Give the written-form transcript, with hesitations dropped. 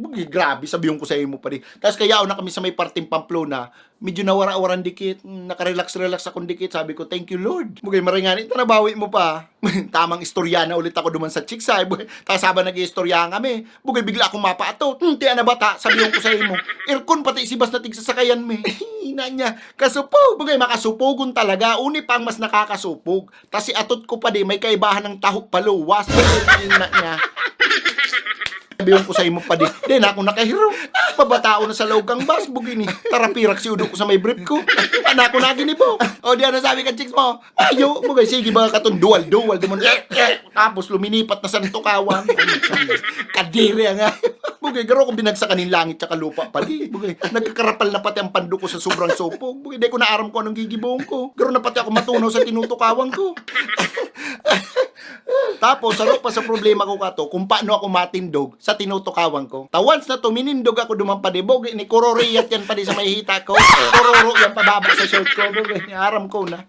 Bugi, grabe, sabihin ko sa imo pa di. Tapos kaya na kami sa may parting Pamplona, medyo nawara-waran dikit, nakarelax-relax akong dikit, sabi ko, thank you Lord. Bugay, maringani, ito nabawi mo pa. Tamang istorya na ulit ako duman sa Chiksay. Tapos habang nag-iistorya kami, bugay, bigla akong mapaatot. Tiyan na bata, sabihin ko sa imo, aircon pati si bas na tigsasakayan me. Ina niya, kasupog, bugay, makasupogon talaga. Uni pang mas nakakasupog. Tapos si atot ko pa di, may kaibahan ng tahok paluwas. Ina niya. Sabihin ko sa imo pa di ako nakahiro. Pabatao na sa loogang bus, bugini. Tarapirak si udo ko sa may brief ko. Anak ko na ginibo. O di ano sabi ka, chicks mo? Ayo, bugay, sige ba katon dual. Dumon. Tapos luminipat na sa tukawan. Kadiri nga. Bugay, garo kung binagsakan ng langit tsaka lupa pa di. Bugay, nagkakarapal na pati ang pando ko sa sobrang sopog. Bugay, di ko naaram ko anong gigibong ko. Garo na pati ako matunaw sa tinutukawang ko. Tapos, sarap pa sa problema ko kato, kung paano ako matindog sa tinutukawan ko. Once na to, minindog ako dumapadibog, ni kuroriyat yan pa di sa may hita ko. Kuroro yan pababa sa shirt ko, aram ko na.